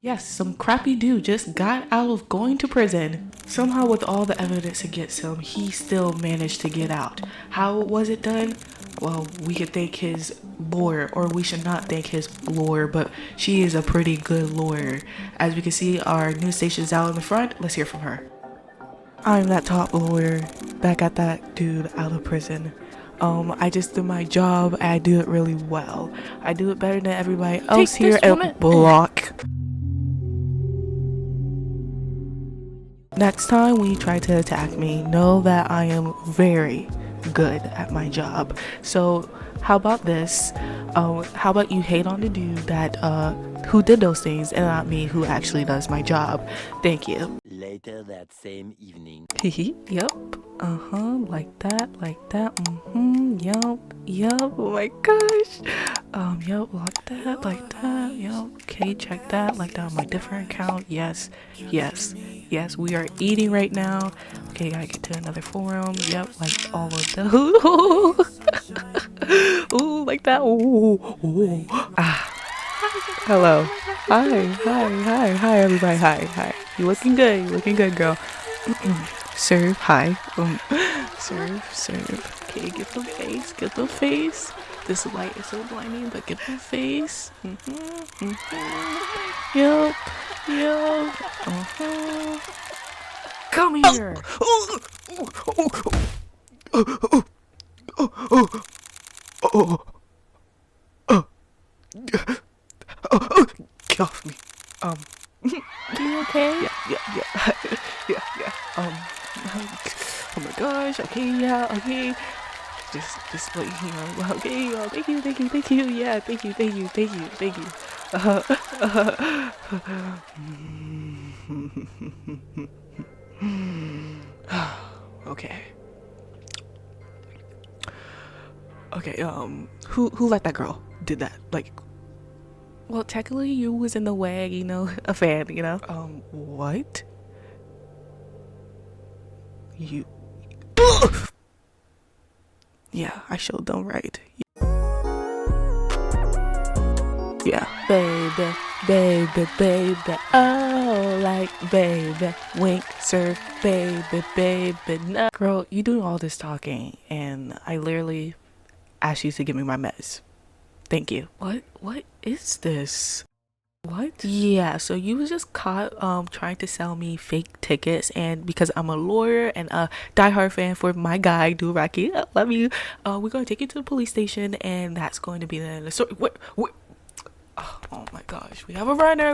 Yes, some crappy dude just got out of going to prison. Somehow with all the evidence against him, he still managed to get out. How was it done? Well, we could thank his lawyer, or we should not thank his lawyer, but she is a pretty good lawyer. As we can see, our news station's out in the front. Let's hear from her. I'm that top lawyer back at that dude out of prison. I just do my job and I do it really well. I do it better than everybody else here at Block. Next time when you try to attack me, know that I am very good at my job. So how about this? How about you hate on the dude that who did those things and not me who actually does my job? Thank you. Later that same evening. Yep. Like that. Yup. Oh my gosh. Yup, like that. Yup. Okay, check that. Like that on my different account. Yes. We are eating right now. Okay, gotta get to another forum. Yep, like all of those. Ooh, like that. Ooh. Ah. Hello. Hi, everybody. Hi. You looking good, girl. Serve, hi. Serve. Okay, get the face. This light is so blinding, but get the face. Yup. Come here. Get off me. You okay? Yeah. Oh my gosh. Okay. Just like, okay. Thank you. Yeah, thank you. Okay. Who let that girl did that? Like, well, technically you was in the way, a fan, what? You. Yeah, I showed them right. Yeah. Baby. Oh, like baby. Wink, serve, baby. No. Girl, you doing all this talking, and I literally asked you to give me my meds. Thank you. What is this? What? Yeah, so you was just caught trying to sell me fake tickets, and because I'm a lawyer and a diehard fan for my guy Duraki, I love you. We're gonna take you to the police station, and that's going to be the end of the story. What? Oh my gosh, we have a runner.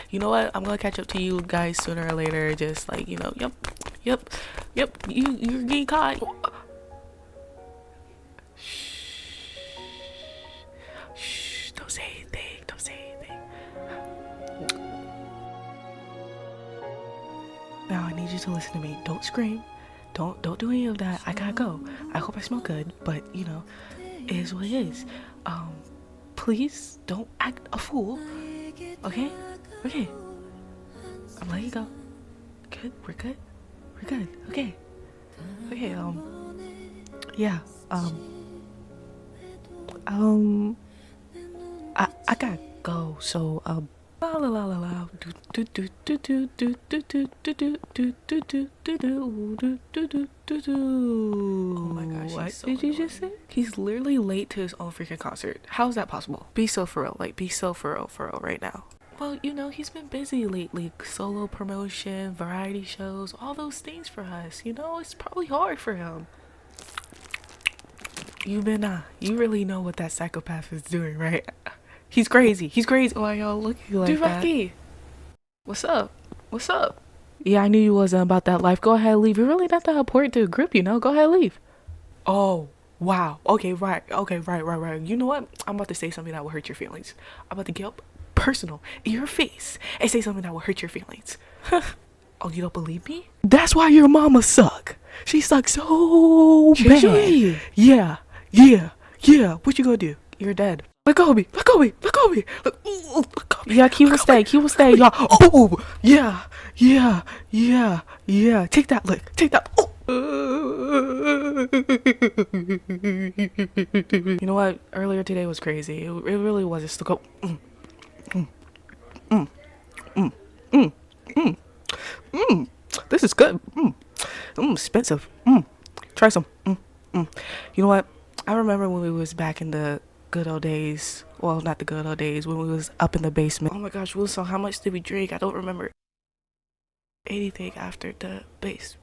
You know what? I'm gonna catch up to you guys sooner or later. Just like, yep. You're getting caught. Shh. Don't say anything. Now I need you to listen to me. Don't scream. Don't do any of that. I gotta go. I hope I smell good, but it is what it is. Please don't act a fool. Okay? I'm letting you go. Good? We're good? Okay. Yeah. I gotta go. So, la la la la la. Oh my gosh, what did you just say? He's literally late to his own freaking concert. How is that possible? Be so for real right now. Well, he's been busy lately. Solo promotion, variety shows, all those things for us. It's probably hard for him. You really know what that psychopath is doing, right? He's crazy. Why y'all looking like that? Rocky, what's up? Yeah, I knew you wasn't about that life. Go ahead, leave. You're really not that important to the group, Go ahead, leave. Oh, wow. Okay, right. You know what? I'm about to say something that will hurt your feelings. I'm about to get up personal in your face and say something that will hurt your feelings. Oh, you don't believe me? That's why your mama suck. She sucks so bad. Yeah. What you gonna do? You're dead. Let go of me. Let go of me. Let go of me. Yeah, he will stay. Y'all. Oh, yeah. Take that lick. Take that. Oh. You know what? Earlier today was crazy. It really was. Just to go. This is good. Expensive. Try some. You know what? I remember when we was back in the good old days. Well, not the good old days, when we was up in the basement. Oh my gosh, Wilson, how much did we drink? I don't remember anything after the base.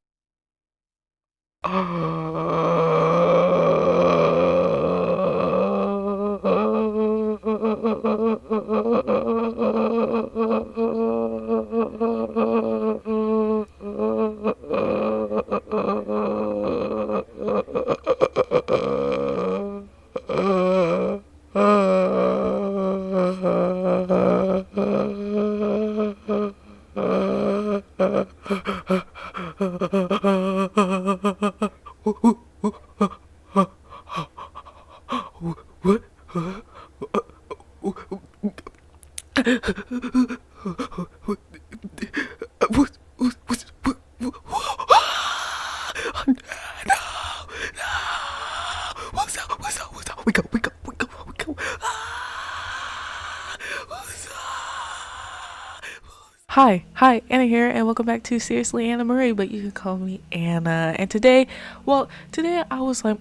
Hi, Anna here, and welcome back to Seriously Annamarie, but you can call me Anna. And today I was like,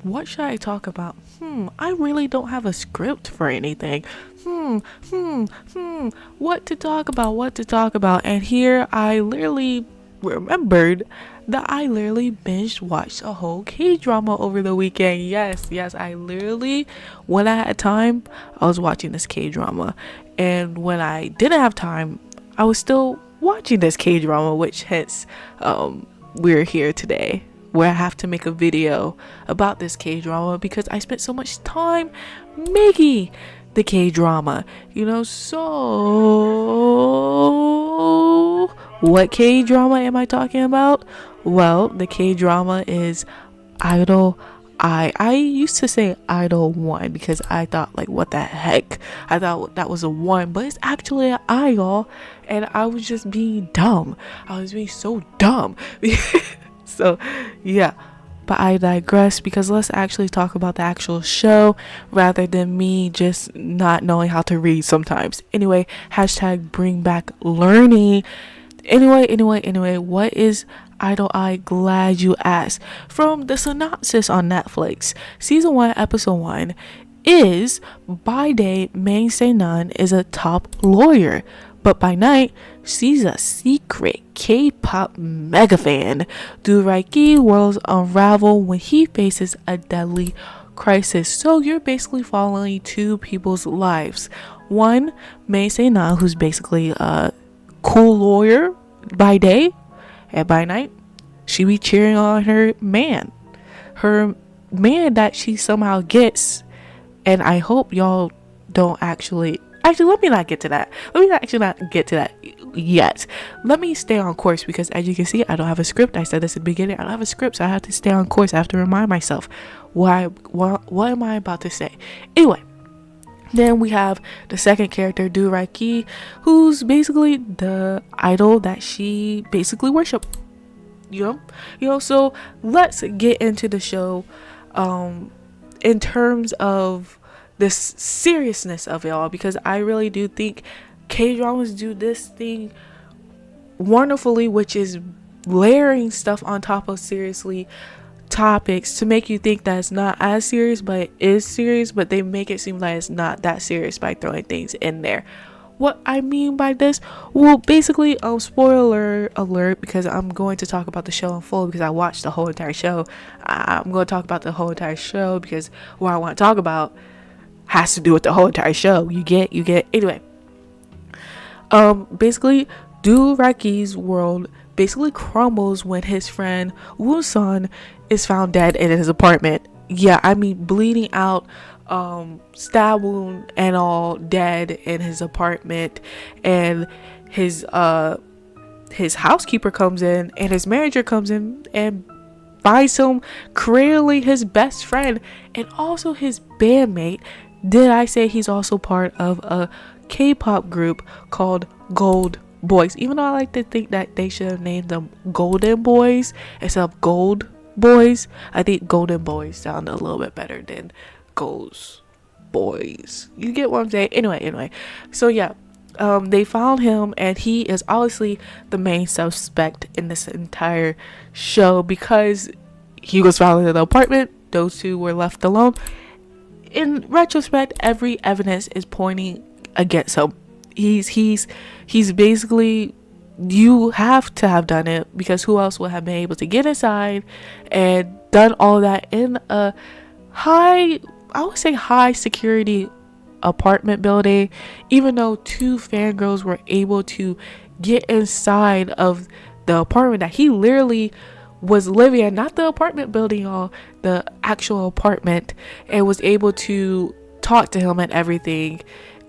what should I talk about? I really don't have a script for anything. What to talk about? And here I literally remembered that I literally binge watched a whole K-drama over the weekend. Yes, I literally, when I had time, I was watching this K-drama. And when I didn't have time, I was still watching this K-drama, which hence we're here today, where I have to make a video about this K-drama because I spent so much time making the K-drama, so what K-drama am I talking about? Well, the K-drama is Idol. I used to say Idol 1 because I thought, like, what the heck? I thought that was a 1, but it's actually an Idol, and I was just being dumb. I was being so dumb. So, yeah. But I digress because let's actually talk about the actual show rather than me just not knowing how to read sometimes. Anyway, hashtag bring back learning. Anyway, what is Idol I? Glad you asked. From the synopsis on Netflix, season 1, episode 1 is, by day, Main Se-nan is a top lawyer, but by night, she's a secret K-pop mega fan. Do Raiki worlds unravel when he faces a deadly crisis. So you're basically following two people's lives. One, Main Se-nan, who's basically a cool lawyer by day, and by night she be cheering on her man that she somehow gets. And I hope y'all don't actually let me not get to that yet. Let me stay on course because, as you can see, I don't have a script. I said this at the beginning, I don't have a script, so I have to stay on course. I have to remind myself what am I about to say. Anyway, then we have the second character, Do Raiki, who's basically the idol that she basically worship. So let's get into the show in terms of this seriousness of it all, because I really do think K-dramas do this thing wonderfully, which is layering stuff on top of seriously topics to make you think that it's not as serious, but it is serious, but they make it seem like it's not that serious by throwing things in there. What I mean by this, well, basically, spoiler alert, because I'm going to talk about the show in full because I watched the whole entire show. I'm going to talk about the whole entire show because what I want to talk about has to do with the whole entire show. You get. Anyway, basically, Do Raiki's world basically crumbles when his friend Woo-sun is found dead in his apartment. Yeah, I mean, bleeding out, stab wound and all, dead in his apartment. And his housekeeper comes in and his manager comes in and finds him clearly his best friend and also his bandmate. Did I say he's also part of a K-pop group called Gold Boys? Even though I like to think that they should have named them Golden Boys instead of Gold Boys, I think Golden Boys sound a little bit better than Gold Boys. You get what I'm saying? Anyway. So yeah, They found him, and he is obviously the main suspect in this entire show because he was found in the apartment. Those two were left alone. In retrospect, every evidence is pointing against him. He's basically, you have to have done it, because who else would have been able to get inside and done all that in a high, I would say high security apartment building, even though two fangirls were able to get inside of the apartment that he literally was living in, not the apartment building, y'all, the actual apartment, and was able to talk to him and everything.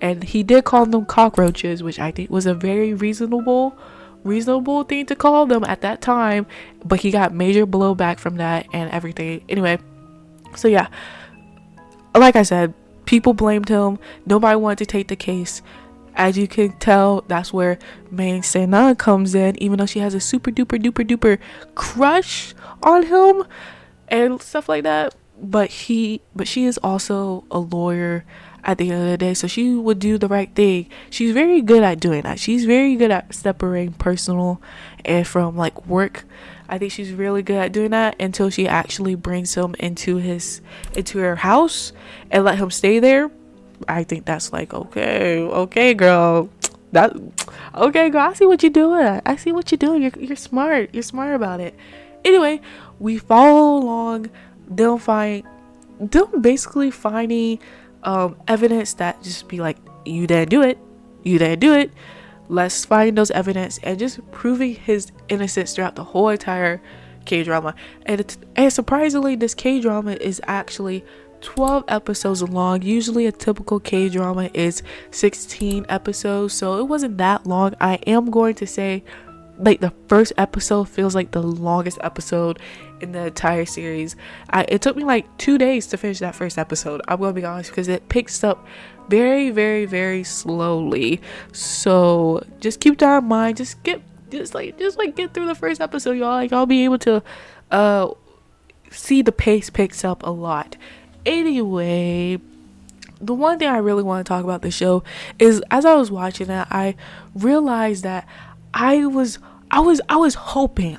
And he did call them cockroaches, which I think was a very reasonable thing to call them at that time, but he got major blowback from that and everything. Anyway, so yeah, like I said, people blamed him. Nobody wanted to take the case. As you can tell, that's where Main Sena comes in, even though she has a super duper duper duper crush on him and stuff like that. But she is also a lawyer at the end of the day, so she would do the right thing. She's very good at doing that. She's very good at separating personal and from like work. I think she's really good at doing that until she actually brings him into her house and let him stay there. I think that's like, okay girl, that okay girl, I see what you're doing. You're smart. You're smart about it. Anyway, we follow along. Them basically finding evidence that just be like, you didn't do it. Let's find those evidence, and just proving his innocence throughout the whole entire K-drama. And surprisingly, this K-drama is actually 12 episodes long. Usually a typical K-drama is 16 episodes, so it wasn't that long. I am going to say, like, the first episode feels like the longest episode in the entire series. It took me like 2 days to finish that first episode, I'm gonna be honest, because it picks up very very very slowly. So just keep that in mind. Just get through the first episode, y'all. Like, I'll be able to see the pace picks up a lot. Anyway, the one thing I really want to talk about the show is, as I was watching it, I realized that I was hoping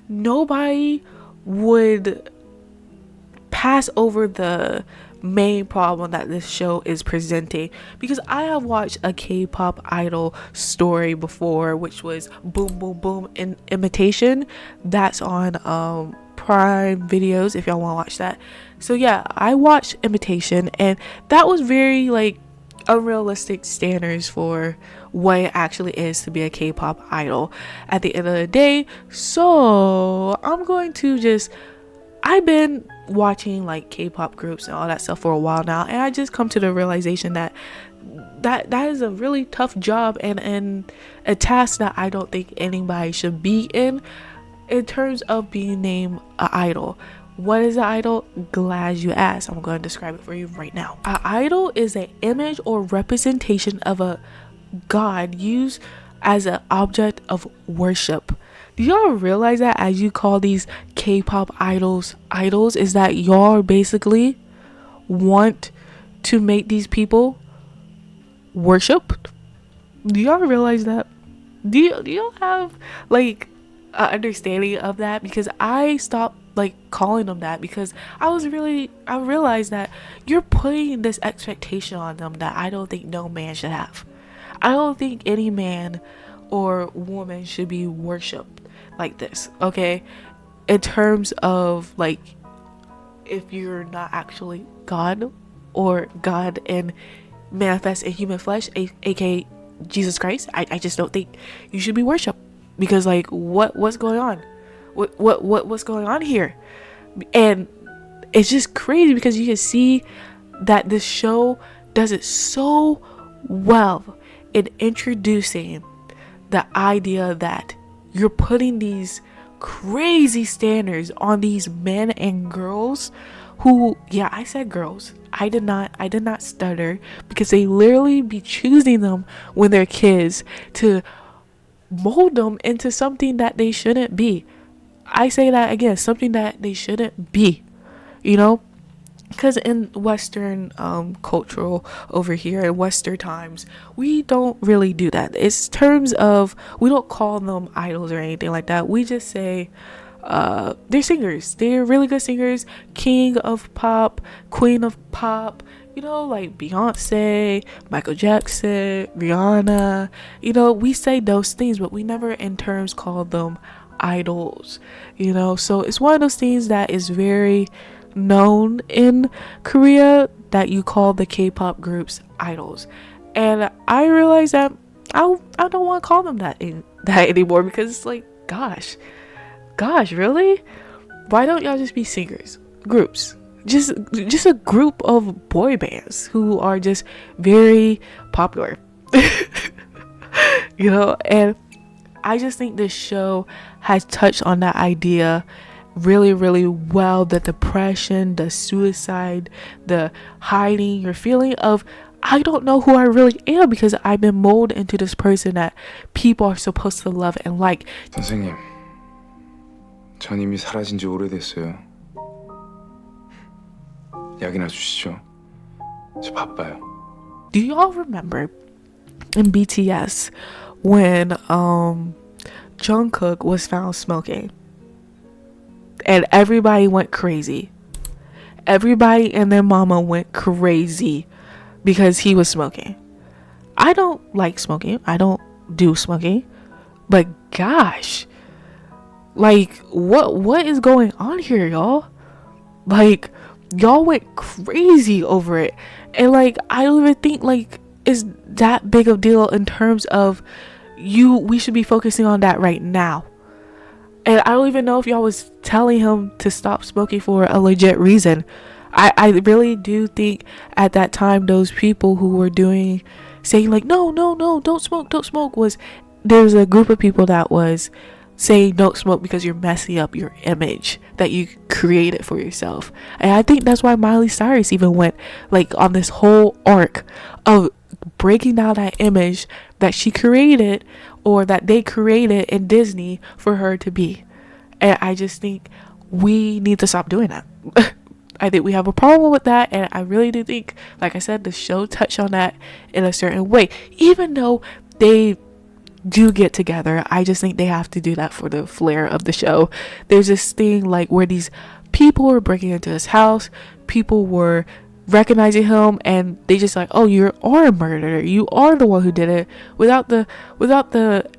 nobody would pass over the main problem that this show is presenting, because I have watched a K-pop idol story before, which was Boom Boom Boom in Imitation. That's on Prime Videos if y'all want to watch that. So yeah, I watched Imitation, and that was very like unrealistic standards for what it actually is to be a K-pop idol at the end of the day. So I'm going to I've been watching like K-pop groups and all that stuff for a while now, and I just come to the realization that is a really tough job and a task that I don't think anybody should be in terms of being named an idol. What is an idol? Glad you asked. I'm going to describe it for you right now. An idol is an image or representation of a god used as an object of worship. Do y'all realize that as you call these K-pop idols is that y'all basically want to make these people worship? Do y'all realize that? Do y'all have like an understanding of that? Because I stopped like calling them that, because I realized that you're putting this expectation on them that I don't think no man should have. I don't think any man or woman should be worshipped like this, okay? In terms of like, if you're not actually God, or God and manifest in human flesh, aka Jesus Christ, I just don't think you should be worshipped. Because like, what's going on? What's going on here? And it's just crazy, because you can see that this show does it so well in introducing the idea that you're putting these crazy standards on these men and girls who, yeah, I said girls. I did not stutter, because they literally be choosing them when they're kids to mold them into something that they shouldn't be. I say that again, something that they shouldn't be, you know? because in Western cultural over here in Western times, we don't really do that. It's terms of, we don't call them idols or anything like that. We just say they're singers. They're really good singers. King of pop, queen of pop. You know, like Beyonce, Michael Jackson, Rihanna. You know, we say those things, but we never in terms call them idols. You know, so it's one of those things that is very known in Korea, that you call the K-pop groups idols. And I realized that I don't want to call them that anymore, because it's like, gosh, really? Why don't y'all just be singers, groups? Just a group of boy bands who are just very popular. You know, and I just think this show has touched on that idea really, really well. The depression, the suicide, the hiding, your feeling of, I don't know who I really am, because I've been molded into this person that people are supposed to love and like. 선생님, 전 이미 사라진 지 오래됐어요. 약이나 주시죠. 저 바빠요. Do y'all remember in BTS when Jungkook was found smoking and everybody went crazy? Everybody and their mama went crazy because he was smoking. I don't like smoking. I don't do smoking. But gosh, like what is going on here, y'all? Like, y'all went crazy over it. And like, I don't even think like it's that big of a deal in terms of we should be focusing on that right now. And I don't even know if y'all was telling him to stop smoking for a legit reason. I really do think at that time those people who were saying like no, don't smoke, there's a group of people that was saying don't smoke because you're messing up your image that you created for yourself. And I think that's why Miley Cyrus even went like on this whole arc of breaking down that image that she created, or that they created in Disney for her to be. And I just think we need to stop doing that. I think we have a problem with that, and I really do think, like I said, the show touched on that in a certain way. Even though they do get together, I just think they have to do that for the flair of the show. There's this thing like where these people were breaking into his house, people were recognizing him, and they just like, oh, you are a murderer, you are the one who did it, without the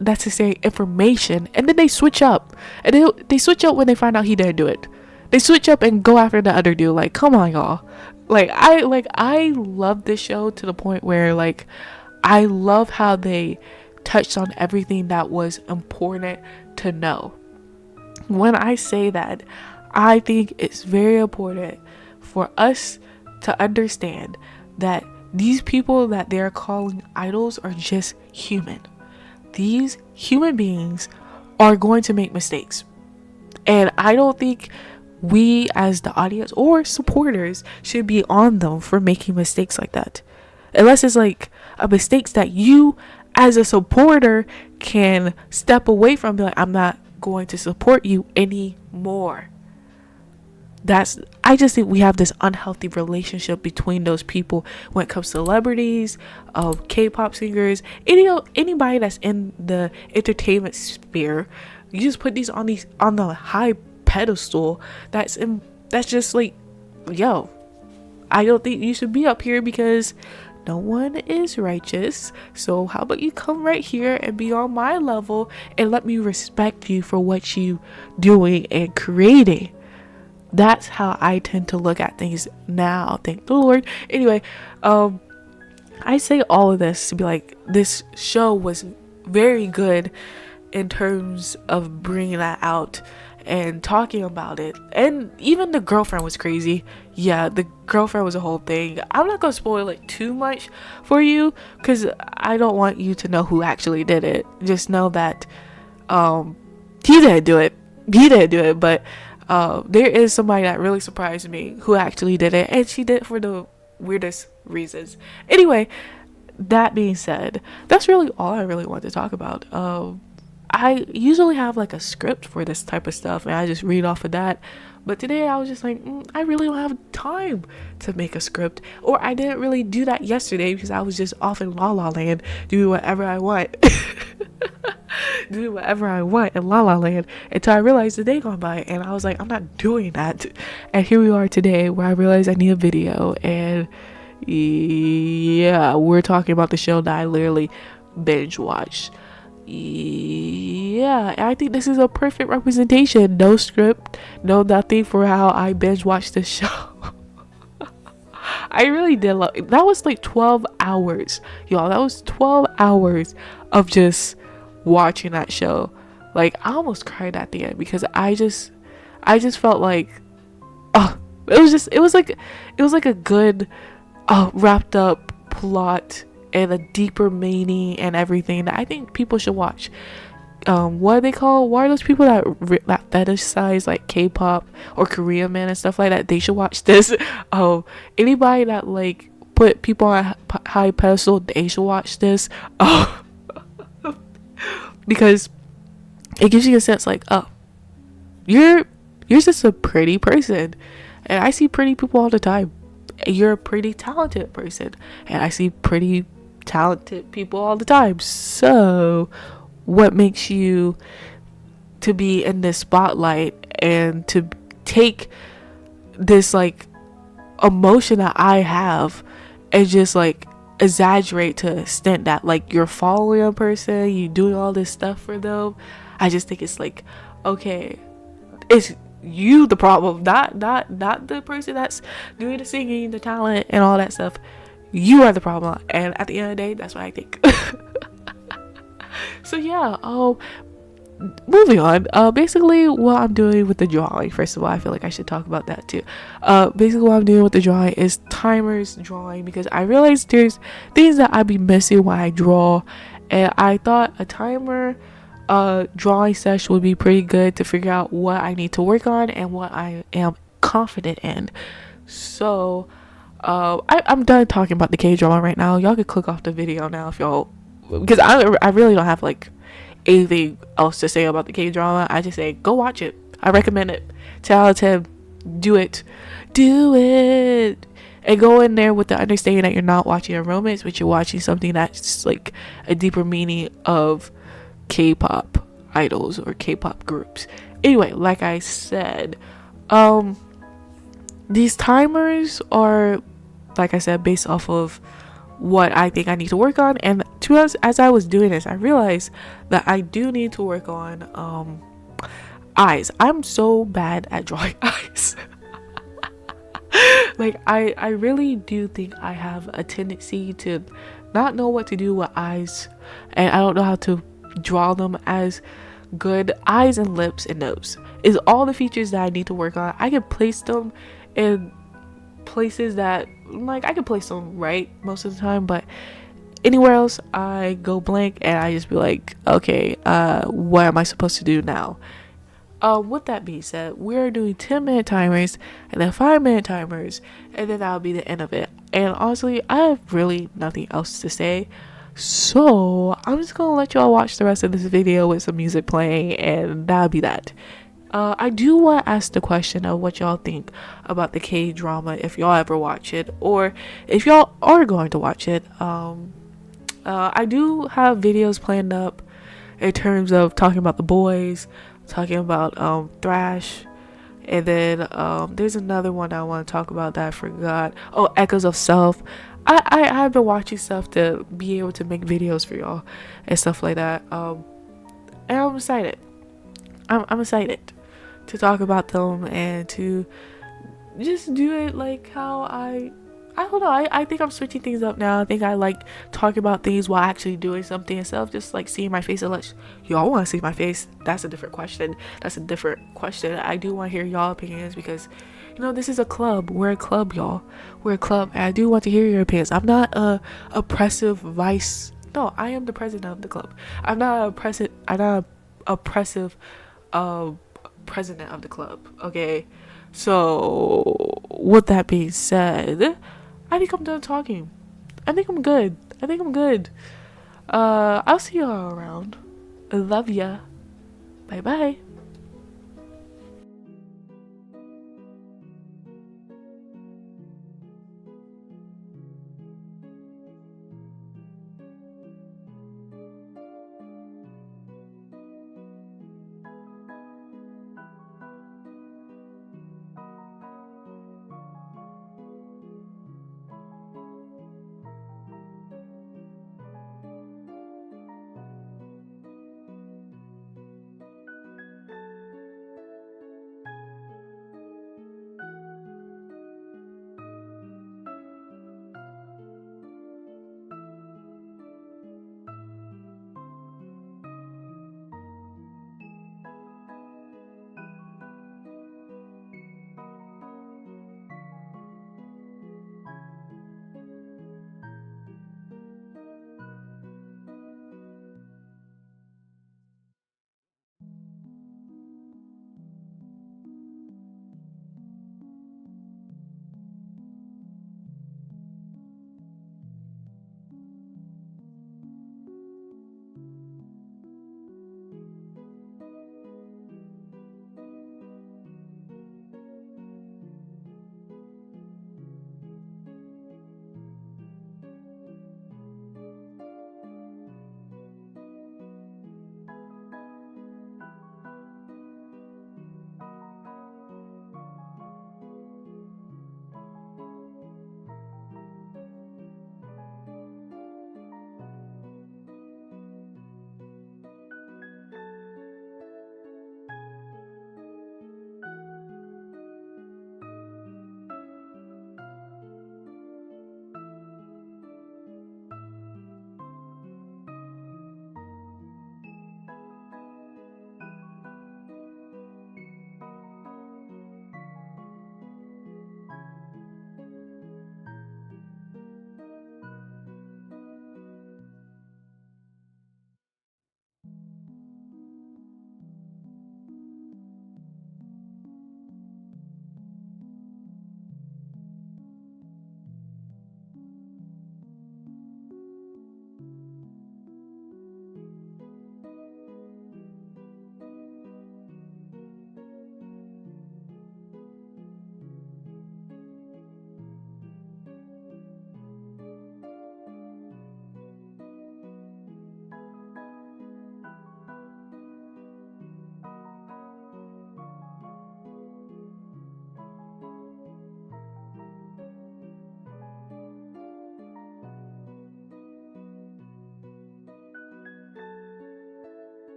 necessary information. And then they switch up, and they switch up when they find out he didn't do it. They switch up and go after the other dude. Like, come on, y'all. I love this show to the point where like I love how they touched on everything that was important to know. When I say that, I think it's very important for us to understand that these people that they're calling idols are just human. These human beings are going to make mistakes. And I don't think we as the audience or supporters should be on them for making mistakes like that. Unless it's like a mistakes that you as a supporter can step away from, be like, I'm not going to support you anymore. I just think we have this unhealthy relationship between those people when it comes to celebrities, K-pop singers, anybody that's in the entertainment sphere. You just put these on the high pedestal. That's just like, yo, I don't think you should be up here because no one is righteous. So how about you come right here and be on my level and let me respect you for what you doing and creating. That's how I tend to look at things now. Thank the Lord. Anyway, I say all of this to be like, this show was very good in terms of bringing that out and talking about it. And even the girlfriend was crazy. Yeah, the girlfriend was a whole thing. I'm not gonna spoil it too much for you because I don't want you to know who actually did it. Just know that he didn't do it, but there is somebody that really surprised me who actually did it, and she did it for the weirdest reasons. Anyway, that being said, that's really all I really want to talk about. I usually have like a script for this type of stuff and I just read off of that. But today I was just like, I really don't have time to make a script. Or I didn't really do that yesterday because I was just off in La La Land doing whatever I want. Doing whatever I want in La La Land until I realized the day gone by. And I was like, I'm not doing that. And here we are today where I realized I need a video. And yeah, we're talking about the show that I literally binge watched. Yeah, I think this is a perfect representation. No script, no nothing for how I binge watched this show. I really did love it. That was like 12 hours, y'all. That was 12 hours of just watching that show. Like, I almost cried at the end because I just felt like, oh, it was like a good, wrapped up plot and a deeper meaning and everything that I think people should watch. What are those people that fetishize like K-pop or Korean men and stuff like that? They should watch this. Anybody that like put people on a high pedestal, they should watch this. Because it gives you a sense like, oh, you're just a pretty person, and I see pretty people all the time. You're a pretty talented person, and I see pretty talented people all the time. So what makes you to be in this spotlight and to take this like emotion that I have and just like exaggerate to an extent that like you're following a person, you doing all this stuff for them? I just think it's like, okay, it's you the problem, not the person that's doing the singing, the talent and all that stuff. You are the problem. And at the end of the day, that's what I think. So yeah, moving on. Basically what I'm doing with the drawing, first of all, I feel like I should talk about that too. Basically what I'm doing with the drawing is timers drawing, because I realized there's things that I'd be missing when I draw, and I thought a timer drawing session would be pretty good to figure out what I need to work on and what I am confident in. So I'm done talking about the K-drama right now. Y'all can click off the video now if y'all, because I really don't have like anything else to say about the K-drama. I just say go watch it. I recommend it. 10 out of 10. Do it, and go in there with the understanding that you're not watching a romance, but you're watching something that's like a deeper meaning of K-pop idols or K-pop groups. Anyway, like I said, these timers are, like I said, based off of what I think I need to work on. And to be honest, as I was doing this, I realized that I do need to work on eyes. I'm so bad at drawing eyes. Like I really do think I have a tendency to not know what to do with eyes, and I don't know how to draw them as good. Eyes and lips and nose is all the features that I need to work on. I can place them in places that like I can place them right most of the time, but anywhere else I go blank and I just be like, okay, what am I supposed to do now? With that being said, we're doing 10-minute timers and then 5-minute timers, and then that'll be the end of it. And honestly, I have really nothing else to say, so I'm just gonna let y'all watch the rest of this video with some music playing, and that'll be that. I do want to ask the question of what y'all think about the K-drama, if y'all ever watch it, or if y'all are going to watch it. I do have videos planned up in terms of talking about the boys, talking about thrash, and then there's another one I want to talk about that I forgot. Oh, Echoes of Self. I've been watching stuff to be able to make videos for y'all and stuff like that. And I'm excited. I'm excited to talk about them and to just do it like how I don't know. I think I'm switching things up now. I think I like talking about things while actually doing something instead of just like seeing my face. Unless y'all want to see my face, that's a different question. I do want to hear y'all opinions, because you know this is a club. We're a club, y'all. We're a club, and I do want to hear your opinions. I'm not a oppressive vice. No, I am the president of the club. I'm not a oppressive president of the club. Okay, so with that being said, I think I'm done talking. I think I'm good. I'll see y'all around. Love ya. Bye bye.